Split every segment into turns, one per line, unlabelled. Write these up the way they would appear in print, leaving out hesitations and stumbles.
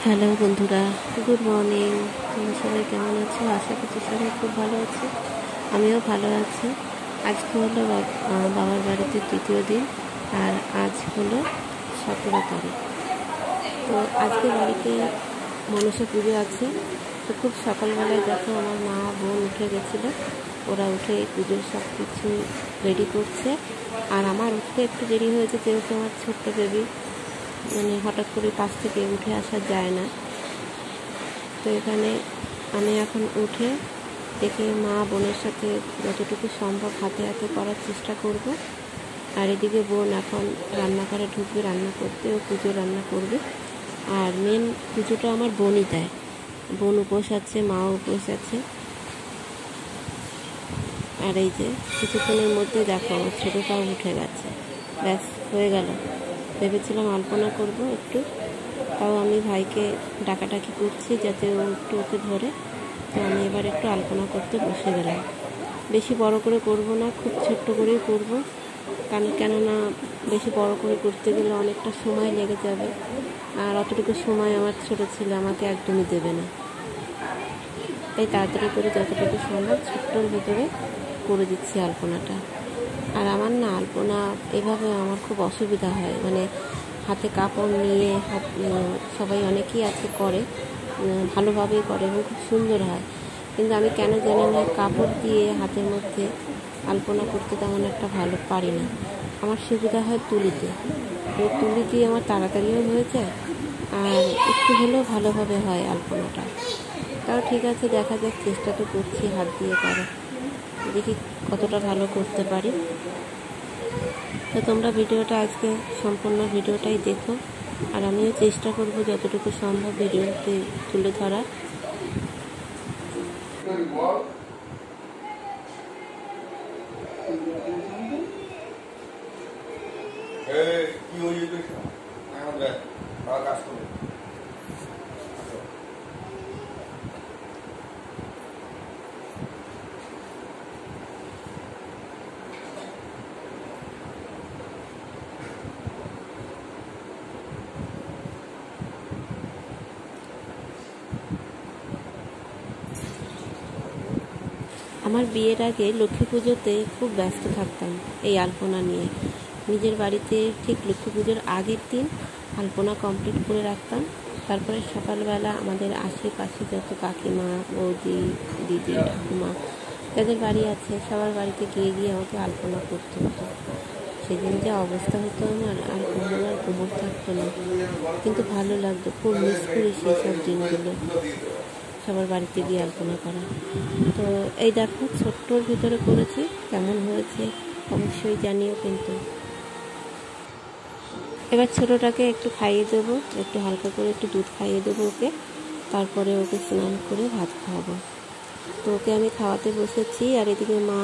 Hello বন্ধুরা, good morning. তোমরা সবাই কেমন আছো? আশা করছি সবাই খুব ভালো আছে। আমিও ভালো আছি। আজকে হলো বাবার বাড়িতে তৃতীয় দিন, আর আজ হলো 17 তারিখ। তো আজকে বাড়িতে মনসা পুজো আছে। তো খুব সকালবেলায় দেখো আমার মা বোন উঠে গেছিলো। ওরা উঠে পুজোর সব কিছু রেডি করছে। আর আমার উঠতে একটু দেরি হয়েছে, যেহেতু আমার ছোট্ট বেবি, মানে হঠাৎ করে পাশ থেকে উঠে আসা যায় না। তো এখানে আমি এখন উঠে দেখে মা বোনের সাথে যতটুকু সম্ভব হাতে হাতে করার চেষ্টা করব। আর এদিকে বোন এখন রান্নাঘরে ঢুকবে রান্না করতে, ও পুজো রান্না করবে। আর মেন পুজোটা আমার বোনই দেয়। বোন উপোস আছে, মাও উপোস আছে। আর এই যে কিছুক্ষণের মধ্যে দেখো আমার ছোটোটাও উঠে গেছে। ব্যাস হয়ে গেল। ভেবেছিলাম আলপনা করব একটু, তাও আমি ভাইকে ডাকাডাকি করছি যাতে ও একটু ওকে ধরে। তো আমি এবার একটু আলপনা করতে বসে গেলাম। বেশি বড় করে করব না, খুব ছোট্ট করেই করব। কেননা বেশি বড় করে করতে গেলে অনেকটা সময় লেগে যাবে, আর অতটুকু সময় আমার ছোটো ছেলে আমাকে একদমই দেবে না। তাই তাড়াতাড়ি করে যতটুকু সম্ভব ছোট্টর ভিতরে করে দিচ্ছি আলপনাটা। আর আমার না আলপনা এভাবে আমার খুব অসুবিধা হয়, মানে হাতে কাপড় নিয়ে সবাই অনেকেই আছে করে, ভালোভাবেই করে এবং খুব সুন্দর হয়। কিন্তু আমি কেন জানি না কাপড় দিয়ে হাতের মধ্যে আলপনা করতে তেমন একটা ভালো পারি না। আমার সুবিধা হয় তুলিতে। তুলি দিয়ে আমার তাড়াতাড়িও হয়ে যায়, আর একটু হলেও ভালোভাবে হয় আলপনাটা। তাও ঠিক আছে, দেখা যাক, চেষ্টা তো করছি হাত দিয়ে করা, দেখি কতটা ভালো করতে পারি। তো তোমরা ভিডিওটা আজকে সম্পূর্ণ ভিডিওটাই দেখো, আর আমিও চেষ্টা করব যতটুকু সম্ভব ভিডিওতে তুলে ধরার। আমার বিয়ের আগে লক্ষ্মী পুজোতে খুব ব্যস্ত থাকতাম এই আলপনা নিয়ে। নিজের বাড়িতে ঠিক লক্ষ্মী পুজোর আগের দিন আলপনা কমপ্লিট করে রাখতাম। তারপরে সকালবেলা আমাদের আশেপাশে যত কাকিমা, বৌদি, দিদি, ঠাকুমা যাদের বাড়ি আছে সবার বাড়িতে গিয়ে গিয়ে আমাকে আলপনা করতে হতো। সেদিন যা অবস্থা হতো আমার, আর ঘুমোনোর ঘুমোর থাকতো না, কিন্তু ভালো লাগতো। খুব মিস করি সেই সব দিনগুলো, সবার বাড়িতে গিয়ে আলপনা করা। তো এই দেখো ছোট্টর ভিতরে করেছি, কেমন হয়েছে অবশ্যই জানিও কিন্তু। এবার ছোটোটাকে একটু খাইয়ে দেবো, একটু হালকা করে একটু দুধ খাইয়ে দেবো ওকে। তারপরে ওকে স্নান করে ভাত খাওয়াবো। তো ওকে আমি খাওয়াতে বসেছি, আর এদিকে মা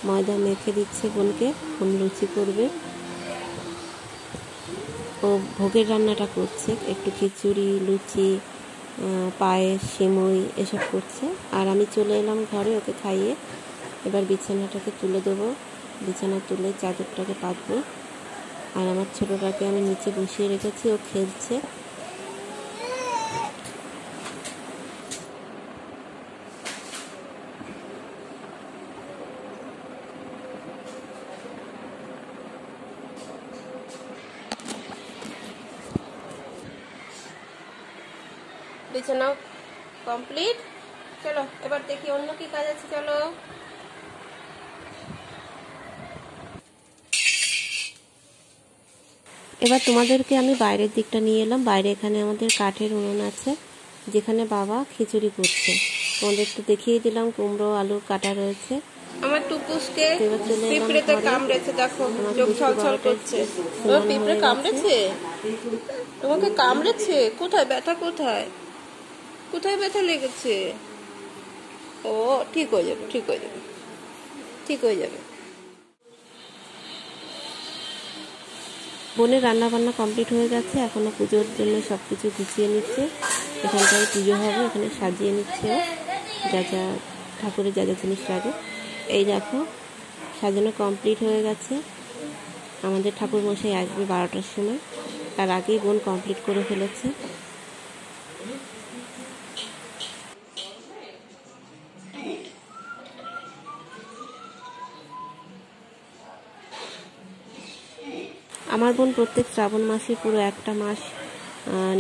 ময়দা মেখে দিচ্ছে বোনকে, বোন লুচি করবে। ও ভোগের রান্নাটা করছে, একটু খিচুড়ি, লুচি, পায়েস, সিমুই এসব করছে। আর আমি চলে এলাম ঘরে ওকে খাইয়ে। এবার বিছানাটাকে তুলে দেবো, বিছানা তুলে চাদরটাকে পাতবো। আর আমার ছোটোটাকে আমি নিচে বসিয়ে রেখেছি, ও খেলছে। বিছানা কমপ্লিট। চলো এবার দেখি অন্য কি কাজ আছে। চলো এবার তোমাদেরকে আমি বাইরের দিকটা নিয়ে এলাম। বাইরে এখানে আমাদের কাঠের উনুন আছে, যেখানে বাবা খিচুড়ি করছে। তোমাদের একটু দেখিয়ে দিলাম, কুমড়ো আলু কাটা রয়েছে।
আমার টুকুসকে পিঁপড়েতে কামড়েছে, দেখো চোখ ছলছল করছে। তোমার পিঁপড়ে কামড়েছে? তোমাকে কামড়েছে? কোথায় ব্যথা? কোথায় কোথায় ব্যথা লেগেছে? ও ঠিক হয়ে যাবে, ঠিক হয়ে যাবে, ঠিক হয়ে যাবে।
বোনের রান্না বান্না কমপ্লিট হয়ে গেছে, এখনো পুজোর জন্য সব কিছু গুছিয়ে নিচ্ছে। এখানটায় পুজো হবে, এখানে সাজিয়ে নিচ্ছে যা যা ঠাকুরের যা যা জিনিস লাগে। এই দেখো সাজানো কমপ্লিট হয়ে গেছে। আমাদের ঠাকুর মশাই আসবে 12টার সময়, তার আগেই বোন কমপ্লিট করে ফেলেছে। আমার বোন প্রত্যেক শ্রাবণ মাসে পুরো একটা মাস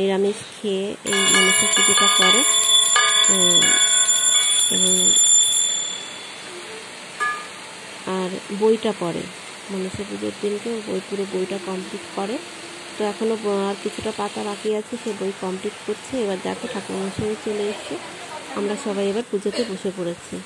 নিরামিষ খেয়ে এই মনসা পুজোটা করে এবং আর বইটা পড়ে মনসা পুজোর দিনকে পুরো বইটা কমপ্লিট করে। তো এখনও আর কিছুটা পাতা বাকি আছে, সে বই কমপ্লিট করছে। এবার দেখো ঠাকুরমশাই চলে এসছে, আমরা সবাই এবার পুজোতে বসে পড়েছি।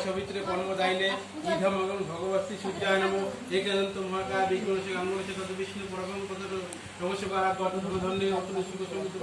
সবিত্রে কর্মদায়িনে ইধমগম ভগবতী সূর্যায় নমো একাদন্ত মহাকায় বিঘ্নসে গাঙ্গলসে তত বিষ্ণু পরমং পদ নমস্কার গত ধন্যে অতুল সুখ সঙ্গীত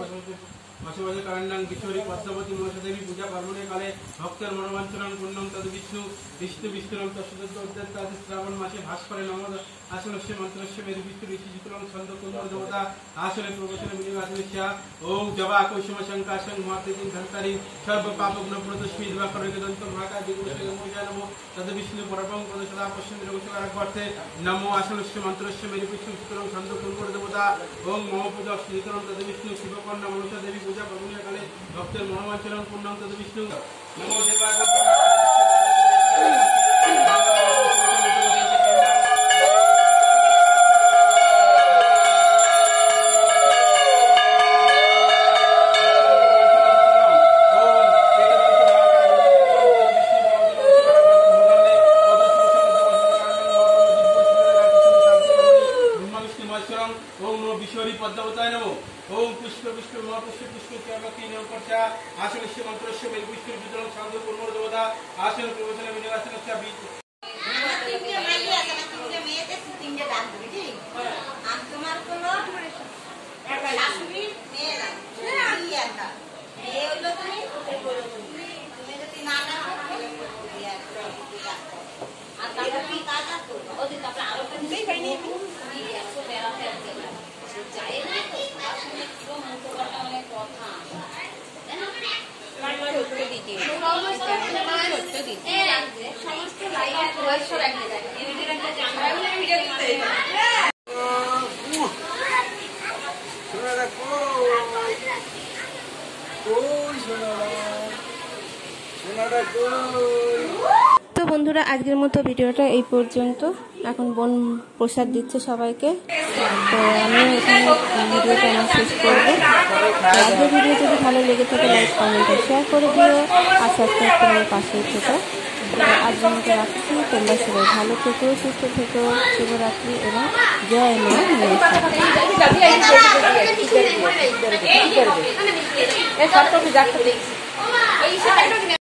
বসবাসে কারণাং বিশ্বরী পদ্মাবতী মনসা দেবী পূজা পার্বণে কালে ভক্তের মনোবাঞ্ছনাং পূর্ণং তদ বিষ্ণু বিষ্ণু বিষ্ণুরং তৎসদত্ত উদ্যত্তা শ্রাবণ মাসে ভাস করে নমদ আসনস্য মন্ত্রস্য মেরু বিষ্ণু ঋষি চিত্রং ছন্দ কুন্দর দেবতা আসনে প্রবচনে মিনিবাসনিষ্যা ওম জবা কৈশম শঙ্কাশং মহাতেজিং ধন্তারিং সর্ব পাপগ্ন প্রদস্মি দিবাকর একদন্ত মহাকায় বিঘ্নসে গাঙ্গলসে নমো তদ বিষ্ণু পরমং পদ সদা পশ্যন্তি রঘুশকারার্থে নমো আসনস্য মন্ত্রস্য মেরু বিষ্ণু চিত্রং ছন্দ কুন্দর দেবতা ওম মম পূজা শ্রীকরং তদ বিষ্ণু শিবকর্ণা মনসা দেবী পূজা পার্বণীয় কালে ভক্তের মনোবাঞ্ছনাং পূর্ণং তদ বিষ্ণু নমো দেবায়। ओम विश्वरी पद्मवताय नमो ओम पुष्प पुष्प महापुष्प पुष्प केवकी नमपर्चा आसनस्य मंत्रस्य मेल पुष्प विद्रं साधु कुर्मो देवता आसन प्रवचन विनिवासनस्य बीज
তো বন্ধুরা আজকের মতো ভিডিওটা এই পর্যন্ত। এখন বোন প্রসাদ দিচ্ছে সবাইকে, তো আমিও এখানে ভিডিওটা আমার শেষ করবো। আজকের ভিডিও যদি ভালো লেগে থাকে লাইক কমেন্ট শেয়ার করে দিও আর সাবস্ক্রাইব করে আমার পাশেই থেকো। আজকের মতো রাখছি, তোমরা সবাই ভালো থেকো, সুস্থ থেকো, শুভরাত্রি এবং জয় মা।